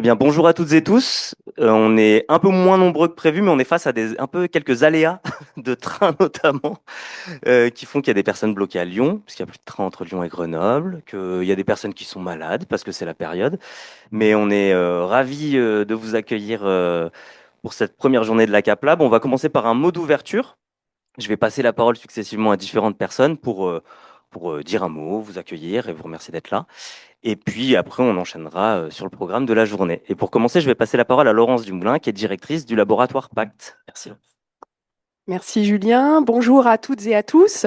bien, bonjour à toutes et tous. On est un peu moins nombreux que prévu, mais on est face à quelques aléas de train notamment, qui font qu'il y a des personnes bloquées à Lyon, parce qu'il n'y a plus de train entre Lyon et Grenoble, qu'il y a des personnes qui sont malades parce que c'est la période. Mais on est ravis de vous accueillir pour cette première journée de la Cap Lab. On va commencer par un mot d'ouverture. Je vais passer la parole successivement à différentes personnes pour dire un mot, vous accueillir et vous remercier d'être là. Et puis après, on enchaînera sur le programme de la journée. Et pour commencer, je vais passer la parole à Laurence Dumoulin, qui est directrice du laboratoire Pacte. Merci. Merci Julien. Bonjour à toutes et à tous.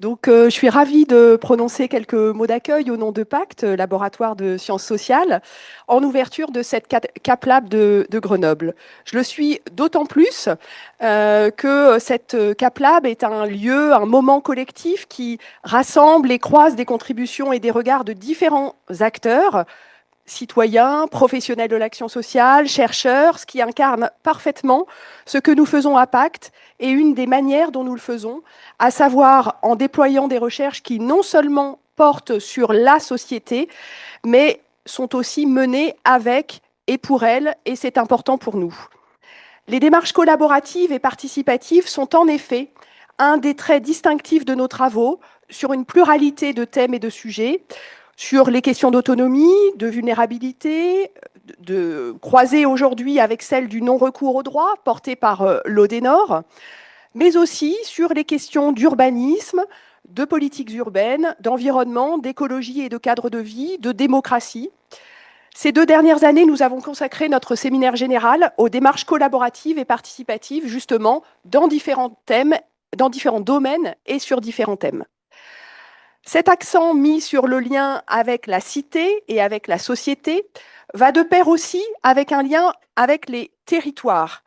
Je suis ravie de prononcer quelques mots d'accueil au nom de Pacte, laboratoire de sciences sociales, en ouverture de cette Cap Lab de Grenoble. Je le suis d'autant plus que cette Cap Lab est un lieu, un moment collectif qui rassemble et croise des contributions et des regards de différents acteurs, citoyens, professionnels de l'action sociale, chercheurs, ce qui incarne parfaitement ce que nous faisons à Pacte et une des manières dont nous le faisons, à savoir en déployant des recherches qui non seulement portent sur la société, mais sont aussi menées avec et pour elle, et c'est important pour nous. Les démarches collaboratives et participatives sont en effet un des traits distinctifs de nos travaux sur une pluralité de thèmes et de sujets, sur les questions d'autonomie, de vulnérabilité, de croisées aujourd'hui avec celle du non-recours au droit, portée par l'Odenor, mais aussi sur les questions d'urbanisme, de politiques urbaines, d'environnement, d'écologie et de cadre de vie, de démocratie. Ces 2 dernières années, nous avons consacré notre séminaire général aux démarches collaboratives et participatives, justement, dans différents thèmes, dans différents domaines et sur différents thèmes. Cet accent mis sur le lien avec la cité et avec la société va de pair aussi avec un lien avec les territoires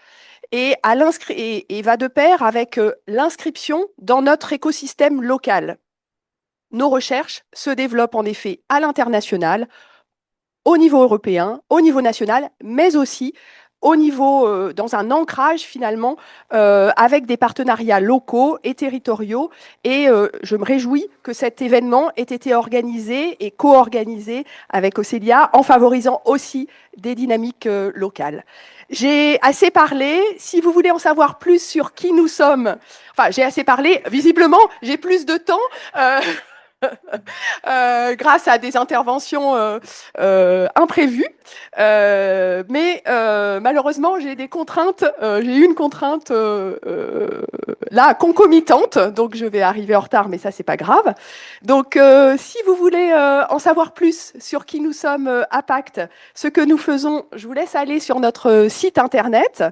et va de pair avec l'inscription dans notre écosystème local. Nos recherches se développent en effet à l'international, au niveau européen, au niveau national, mais aussi au niveau, dans un ancrage finalement, avec des partenariats locaux et territoriaux. Et je me réjouis que cet événement ait été organisé et co-organisé avec Océlia, en favorisant aussi des dynamiques locales. J'ai assez parlé. Si vous voulez en savoir plus sur qui nous sommes, enfin j'ai assez parlé, visiblement j'ai plus de temps. Grâce à des interventions imprévues. Malheureusement, j'ai des contraintes. J'ai eu une contrainte là concomitante, donc je vais arriver en retard, mais ça c'est pas grave. Si vous voulez en savoir plus sur qui nous sommes à Pacte, ce que nous faisons, je vous laisse aller sur notre site internet.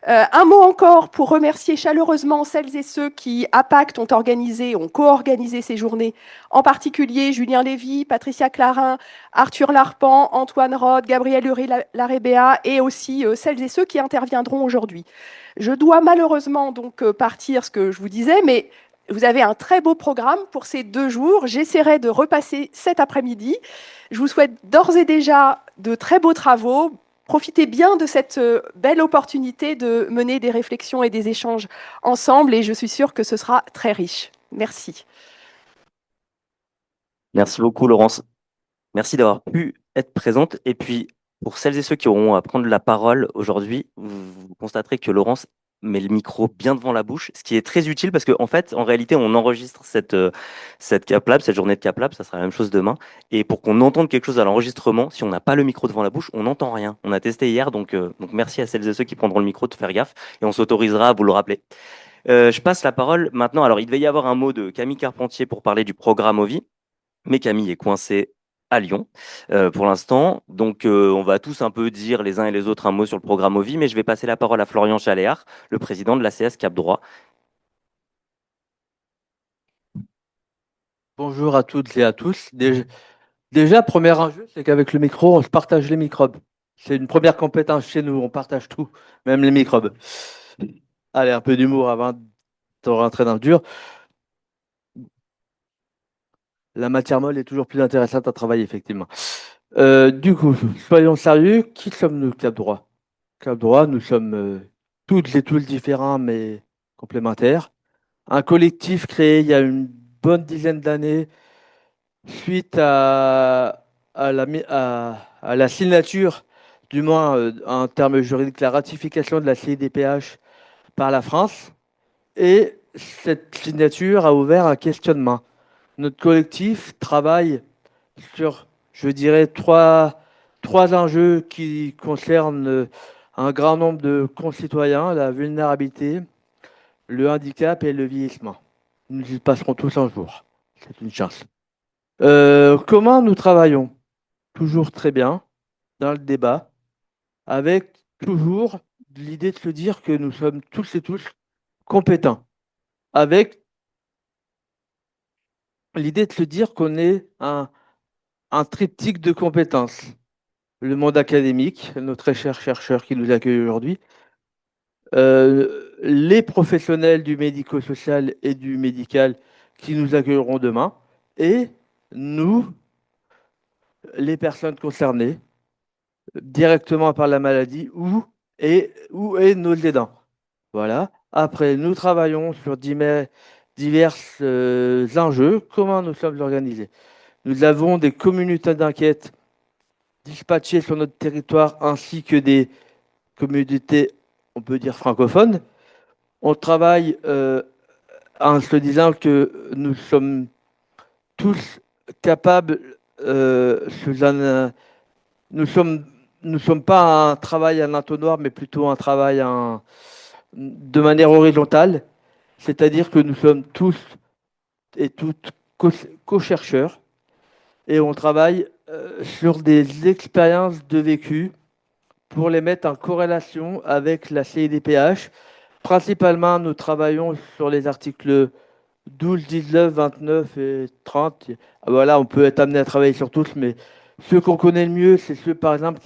Un mot encore pour remercier chaleureusement celles et ceux qui, à Pacte, ont co-organisé ces journées, en particulier Julien Lévy, Patricia Clarin, Arthur Larpan, Antoine Rode, Gabriel Larébéa et aussi celles et ceux qui interviendront aujourd'hui. Je dois malheureusement donc partir, ce que je vous disais, mais vous avez un très beau programme pour ces 2 jours. J'essaierai de repasser cet après-midi. Je vous souhaite d'ores et déjà de très beaux travaux. Profitez bien de cette belle opportunité de mener des réflexions et des échanges ensemble et je suis sûre que ce sera très riche. Merci. Merci beaucoup, Laurence. Merci d'avoir pu être présente. Et puis, pour celles et ceux qui auront à prendre la parole aujourd'hui, vous constaterez que Laurence met le micro bien devant la bouche, ce qui est très utile parce qu'en fait, en réalité, on enregistre cette Cap Lab, cette journée de Cap Lab, ça sera la même chose demain. Et pour qu'on entende quelque chose à l'enregistrement, si on n'a pas le micro devant la bouche, on n'entend rien. On a testé hier, donc merci à celles et ceux qui prendront le micro de faire gaffe et on s'autorisera à vous le rappeler. Je passe la parole maintenant. Alors, il devait y avoir un mot de Camille Carpentier pour parler du programme OVI, mais Camille est coincée à Lyon pour l'instant. On va tous un peu dire les uns et les autres un mot sur le programme OVI, mais je vais passer la parole à Florian Chaléard, le président de l'ACS Cap Droit. Bonjour à toutes et à tous. Déjà, premier enjeu, c'est qu'avec le micro, on se partage les microbes. C'est une première compétence chez nous, on partage tout, même les microbes. Allez, un peu d'humour avant de rentrer dans le dur. La matière molle est toujours plus intéressante à travailler, effectivement. Du coup, soyons sérieux, qui sommes-nous, Cap Droit? Cap Droit, nous sommes toutes et tous différents, mais complémentaires. Un collectif créé il y a une bonne dizaine d'années suite à la signature du moins en termes juridiques, la ratification de la CIDPH par la France. Et cette signature a ouvert un questionnement. Notre collectif travaille sur, je dirais, trois enjeux qui concernent un grand nombre de concitoyens, la vulnérabilité, le handicap et le vieillissement. Nous y passerons tous un jour. C'est une chance. Comment nous travaillons? Toujours très bien, dans le débat, avec toujours l'idée de se dire que nous sommes tous et tous compétents, avec l'idée de se dire qu'on est un triptyque de compétences. Le monde académique, nos très chers chercheurs qui nous accueillent aujourd'hui, les professionnels du médico-social et du médical qui nous accueilleront demain, et nous, les personnes concernées, directement par la maladie, ou et nos aidants. Voilà. Après, nous travaillons sur divers enjeux. Comment nous sommes organisés? Nous avons des communautés d'enquête dispatchées sur notre territoire ainsi que des communautés, on peut dire francophones. On travaille en se disant que nous sommes tous capables, sous nous sommes, nous sommes pas un travail en entonnoir, mais plutôt un travail de manière horizontale, c'est-à-dire que nous sommes tous et toutes co-chercheurs et on travaille sur des expériences de vécu pour les mettre en corrélation avec la CIDPH. Principalement, nous travaillons sur les articles 12, 19, 29 et 30. Voilà, on peut être amené à travailler sur tous, mais ceux qu'on connaît le mieux, c'est ceux, par exemple,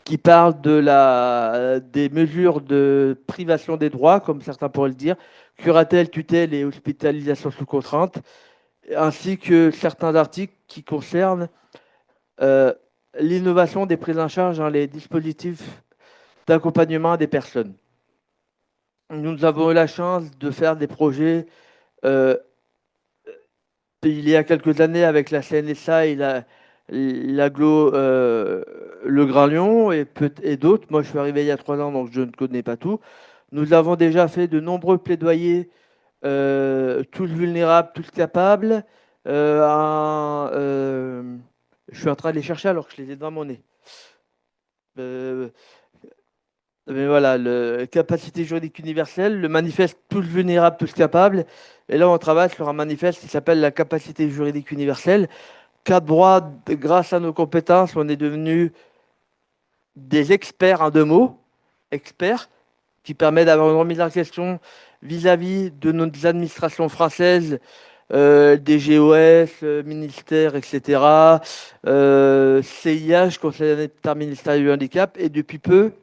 qui parlent des mesures de privation des droits, comme certains pourraient le dire, curatelle, tutelle et hospitalisation sous contrainte, ainsi que certains articles qui concernent euh, l'innovation des prises en charge dans les dispositifs d'accompagnement des personnes. Nous avons eu la chance de faire des projets euh, il y a quelques années avec la CNSA et l'aglo Le Grand Lyon et d'autres. Moi, je suis arrivé il y a 3 ans, donc je ne connais pas tout. Nous avons déjà fait de nombreux plaidoyers, tous vulnérables, tous capables. Je suis en train de les chercher alors que je les ai devant mon nez. Euh, mais voilà, le capacité juridique universelle, le manifeste tous vulnérables, tous capables. Et là, on travaille sur un manifeste qui s'appelle la capacité juridique universelle. Cadre droit, grâce à nos compétences, on est devenus des experts en 2 mots, experts, qui permet d'avoir une remise en question vis-à-vis de nos administrations françaises, des GOS, ministères, etc., CIH, Conseil interministériel du handicap, et depuis peu,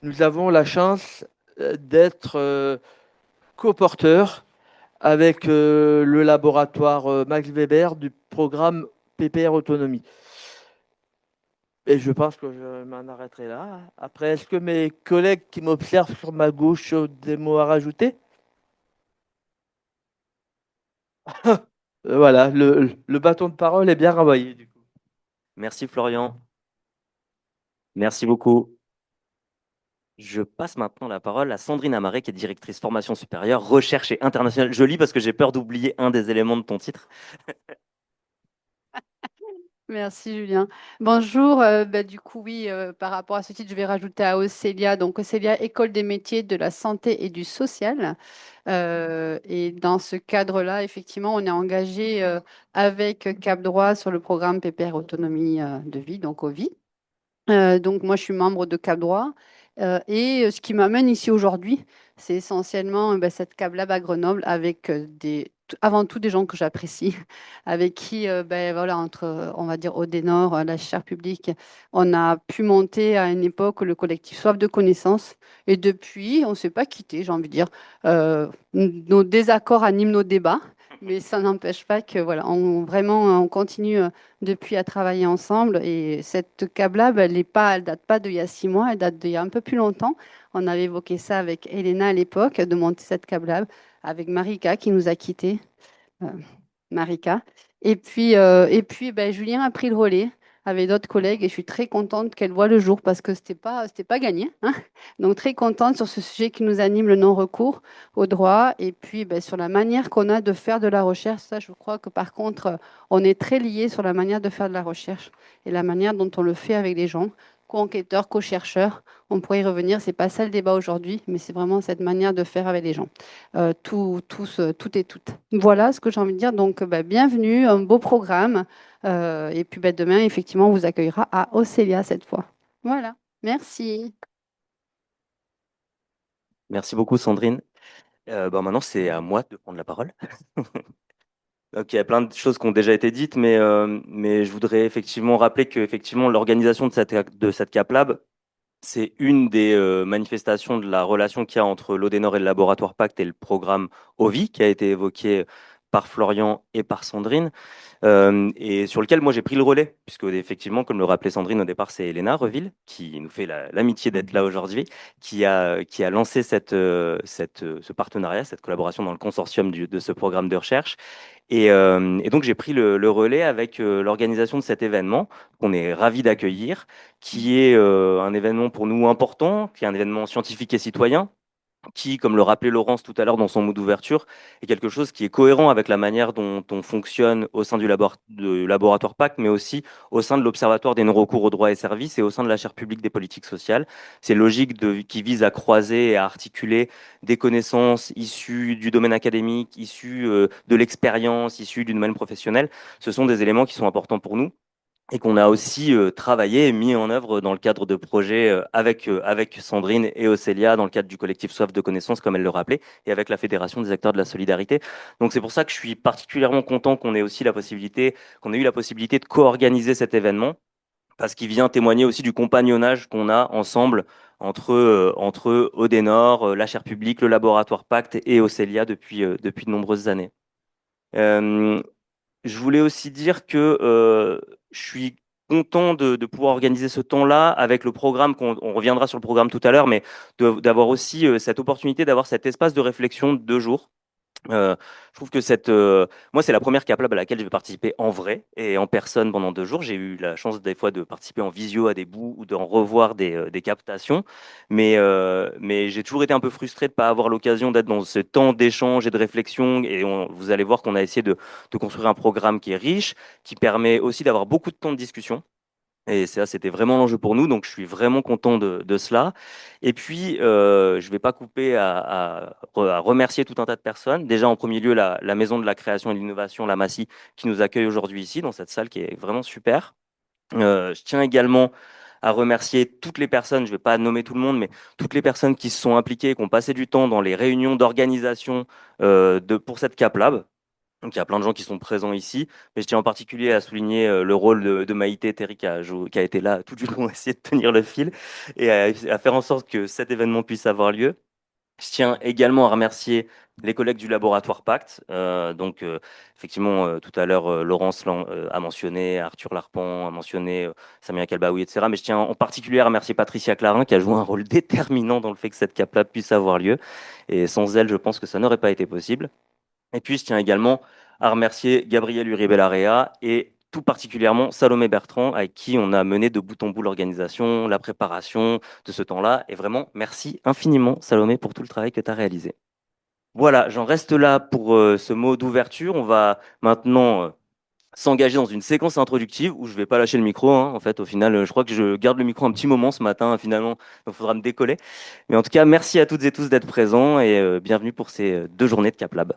nous avons la chance d'être coporteurs avec le laboratoire Max Weber du programme PPR Autonomie. Et je pense que je m'en arrêterai là. Après, est-ce que mes collègues qui m'observent sur ma gauche ont des mots à rajouter? Voilà, le bâton de parole est bien renvoyé du coup. Merci Florian. Merci beaucoup. Je passe maintenant la parole à Sandrine Amaret, qui est directrice formation supérieure, recherche et internationale. Je lis parce que j'ai peur d'oublier un des éléments de ton titre. Merci Julien. Bonjour, du coup oui, par rapport à ce titre, je vais rajouter à Océlia, donc Océlia, École des métiers de la santé et du social. Et dans ce cadre-là, effectivement, on est engagé avec Cap Droit sur le programme PPR Autonomie de vie, donc OVI. Donc moi, je suis membre de Cap Droit. Et ce qui m'amène ici aujourd'hui, c'est essentiellement cette Cap Lab à Grenoble avec avant tout des gens que j'apprécie, avec qui, voilà, entre, on va dire, Audenor, la chaire publique, on a pu monter à une époque le collectif Soif de connaissances. Et depuis, on ne s'est pas quitté, j'ai envie de dire. Nos désaccords animent nos débats, mais ça n'empêche pas que, voilà, on continue depuis à travailler ensemble. Et cette Cab Lab, elle date pas d'il y a 6 mois, elle date d'il y a un peu plus longtemps. On avait évoqué ça avec Elena à l'époque, de monter cette Cab Lab, avec Marika qui nous a quittés. euh, Marika. Et puis Julien a pris le relais avec d'autres collègues et je suis très contente qu'elle voit le jour parce que c'était pas gagné, hein. Donc très contente sur ce sujet qui nous anime, le non-recours au droit et puis ben, sur la manière qu'on a de faire de la recherche. Ça, je crois que par contre, on est très liés sur la manière de faire de la recherche et la manière dont on le fait avec les gens, co-enquêteurs, co-chercheurs. On pourrait y revenir, c'est pas ça le débat aujourd'hui, mais c'est vraiment cette manière de faire avec les gens, toutes et toutes. Voilà ce que j'ai envie de dire. Donc, ben, bienvenue, un beau programme. Et puis ben, demain, effectivement, on vous accueillera à Océlia cette fois. Voilà, merci. Merci beaucoup, Sandrine. Maintenant, c'est à moi de prendre la parole. Donc, il y a plein de choses qui ont déjà été dites, mais je voudrais effectivement rappeler que effectivement, l'organisation de cette Cap Lab, c'est une des manifestations de la relation qu'il y a entre l'Odenor et le laboratoire Pacte et le programme OVI, qui a été évoqué par Florian et par Sandrine. Et sur lequel moi j'ai pris le relais, puisque effectivement, comme le rappelait Sandrine au départ, c'est Elena Reville qui nous fait l'amitié d'être là aujourd'hui, qui a lancé ce partenariat, cette collaboration dans le consortium de ce programme de recherche. Et donc j'ai pris le relais avec l'organisation de cet événement qu'on est ravi d'accueillir, qui est un événement pour nous important, qui est un événement scientifique et citoyen qui, comme le rappelait Laurence tout à l'heure dans son mot d'ouverture, est quelque chose qui est cohérent avec la manière dont on fonctionne au sein du laboratoire PAC, mais aussi au sein de l'Observatoire des non-recours aux droits et services et au sein de la chaire publique des politiques sociales. C'est logique qui vise à croiser et à articuler des connaissances issues du domaine académique, issues de l'expérience, issues du domaine professionnel. Ce sont des éléments qui sont importants pour nous et qu'on a aussi travaillé et mis en œuvre dans le cadre de projets avec Sandrine et Océlia, dans le cadre du collectif Soif de connaissances, comme elle le rappelait, et avec la Fédération des acteurs de la solidarité. Donc c'est pour ça que je suis particulièrement content qu'on ait aussi qu'on ait eu la possibilité de co-organiser cet événement, parce qu'il vient témoigner aussi du compagnonnage qu'on a ensemble entre Odenor, la chaire publique, le laboratoire Pacte et Océlia depuis de nombreuses années. Euh, je voulais aussi dire que je suis content de pouvoir organiser ce temps-là avec le programme, on reviendra sur le programme tout à l'heure, mais d'avoir aussi cette opportunité d'avoir cet espace de réflexion de 2 jours. Je trouve que moi, c'est la première Cap Lab à laquelle je vais participer en vrai et en personne pendant 2 jours. J'ai eu la chance des fois de participer en visio à des bouts ou d'en revoir des captations, mais j'ai toujours été un peu frustré de ne pas avoir l'occasion d'être dans ce temps d'échange et de réflexion. Et vous allez voir qu'on a essayé de construire un programme qui est riche, qui permet aussi d'avoir beaucoup de temps de discussion. Et ça, c'était vraiment l'enjeu pour nous, donc je suis vraiment content de cela. Et puis, je ne vais pas couper à remercier tout un tas de personnes. Déjà, en premier lieu, la Maison de la Création et de l'Innovation, la Massy, qui nous accueille aujourd'hui ici, dans cette salle qui est vraiment super. Je tiens également à remercier toutes les personnes, je ne vais pas nommer tout le monde, mais toutes les personnes qui se sont impliquées, qui ont passé du temps dans les réunions d'organisation pour cette Cap Lab. Donc, il y a plein de gens qui sont présents ici, mais je tiens en particulier à souligner le rôle de Maïté Terry qui a été là tout du long à essayer de tenir le fil et à faire en sorte que cet événement puisse avoir lieu. Je tiens également à remercier les collègues du laboratoire Pacte. Effectivement, tout à l'heure, Laurence a mentionné, Arthur Larpan a mentionné, Samia Kalbaoui, etc. Mais je tiens en particulier à remercier Patricia Clarin qui a joué un rôle déterminant dans le fait que cette CAP-là puisse avoir lieu. Et sans elle, je pense que ça n'aurait pas été possible. Et puis, je tiens également à remercier Gabriel Uribe-Larrea et tout particulièrement Salomé Bertrand, avec qui on a mené de bout en bout l'organisation, la préparation de ce temps-là. Et vraiment, merci infiniment, Salomé, pour tout le travail que tu as réalisé. Voilà, j'en reste là pour ce mot d'ouverture. On va maintenant s'engager dans une séquence introductive où je vais pas lâcher le micro, hein. En fait, au final, je crois que je garde le micro un petit moment ce matin, finalement, il faudra me décoller. Mais en tout cas, merci à toutes et tous d'être présents et bienvenue pour ces 2 journées de Cap Lab.